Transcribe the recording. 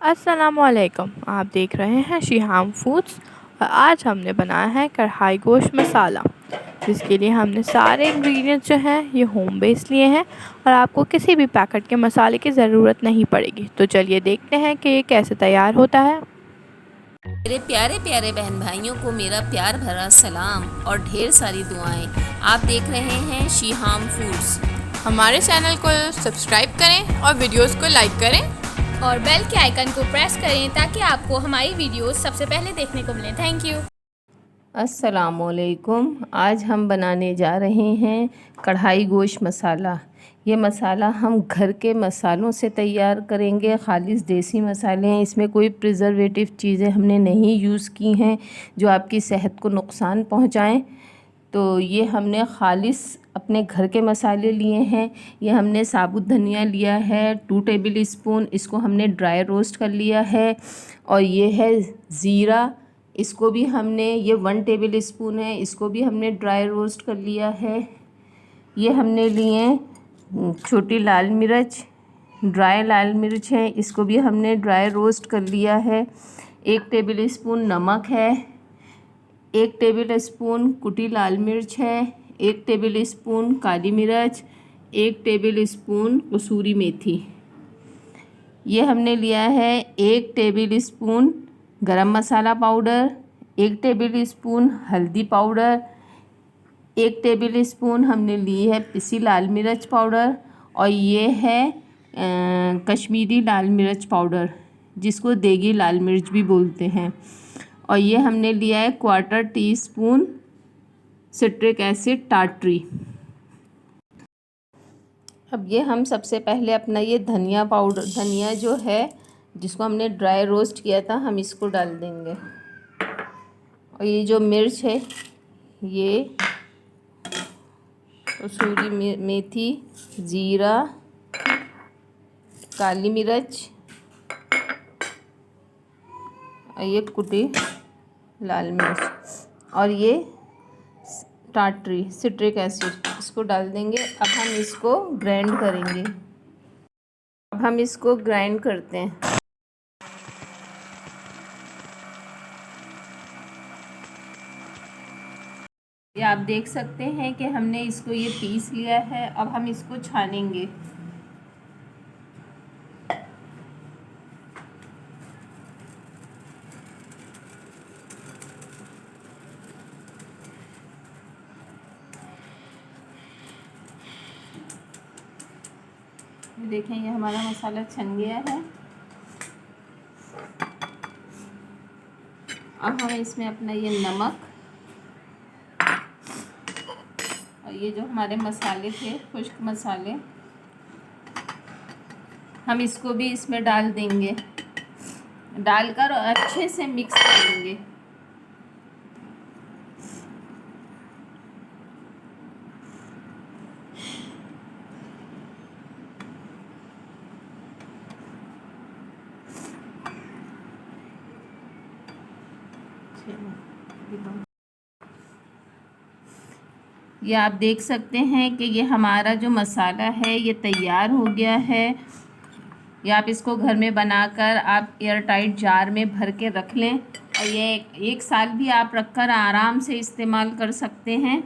अस्सलामुअलैकुम। आप देख रहे हैं शिहाम फूड्स और आज हमने बनाया है कढ़ाई गोश्त मसाला, जिसके लिए हमने सारे इंग्रेडिएंट्स जो हैं ये होम बेस लिए हैं और आपको किसी भी पैकेट के मसाले की ज़रूरत नहीं पड़ेगी। तो चलिए देखते हैं कि ये कैसे तैयार होता है। मेरे प्यारे प्यारे बहन भाइयों को मेरा प्यार भरा सलाम और ढेर सारी दुआएं। आप देख रहे हैं शिहाम फूड्स। हमारे चैनल को सब्सक्राइब करें और वीडियोस को लाइक करें और बेल के आइकन को प्रेस करें ताकि आपको हमारी वीडियोस सबसे पहले देखने को मिले। Thank you. अस्सलामुअलैकुम। आज हम बनाने जा रहे हैं कढ़ाई गोश्त मसाला। ये मसाला हम घर के मसालों से तैयार करेंगे, खालिस देसी मसाले हैं। इसमें कोई प्रिजर्वेटिव चीज़ें हमने नहीं यूज़ की हैं जो आपकी सेहत को नुकसान पहुंचाएं। तो ये हमने खालिस अपने घर के मसाले लिए हैं। ये हमने साबुत धनिया लिया है 2 टेबल स्पून, इसको हमने ड्राई रोस्ट कर लिया है। और ये है ज़ीरा, इसको भी हमने, ये 1 टेबल स्पून है, इसको भी हमने ड्राई रोस्ट कर लिया है। ये हमने लिए छोटी लाल मिर्च, ड्राई लाल मिर्च है, इसको भी हमने ड्राई रोस्ट कर लिया है। 1 टेबल स्पून नमक है, 1 टेबल स्पून कुटी लाल मिर्च है, 1 टेबल स्पून काली मिर्च, 1 टेबल स्पून कसूरी मेथी। ये हमने लिया है 1 टेबल स्पून गरम मसाला पाउडर, 1 टेबल स्पून हल्दी पाउडर, 1 टेबल स्पून हमने ली है पिसी लाल मिर्च पाउडर, और ये है कश्मीरी लाल मिर्च पाउडर, जिसको देगी लाल मिर्च भी बोलते हैं। और ये हमने लिया है 1/4 टीस्पून सिट्रिक एसिड टार्ट्री। अब ये हम सबसे पहले अपना ये धनिया पाउडर, धनिया जो है जिसको हमने ड्राई रोस्ट किया था, हम इसको डाल देंगे। और ये जो मिर्च है, ये कसूरी मेथी, ज़ीरा, काली मिर्च और ये कुटी लाल मिर्च और ये टार्ट्री सिट्रिक एसिड, इसको डाल देंगे। अब हम इसको ग्राइंड करेंगे। अब हम इसको ग्राइंड करते हैं। ये आप देख सकते हैं कि हमने इसको ये पीस लिया है। अब हम इसको छानेंगे। देखें, ये हमारा मसाला छन गया है। अब हम इसमें अपना ये नमक और ये जो हमारे मसाले थे, खुश्क मसाले, हम इसको भी इसमें डाल देंगे। डालकर अच्छे से मिक्स करेंगे। ये आप देख सकते हैं कि ये हमारा जो मसाला है ये तैयार हो गया है। ये आप इसको घर में बनाकर आप एयर टाइट जार में भर के रख लें और ये 1 साल भी आप रखकर आराम से इस्तेमाल कर सकते हैं।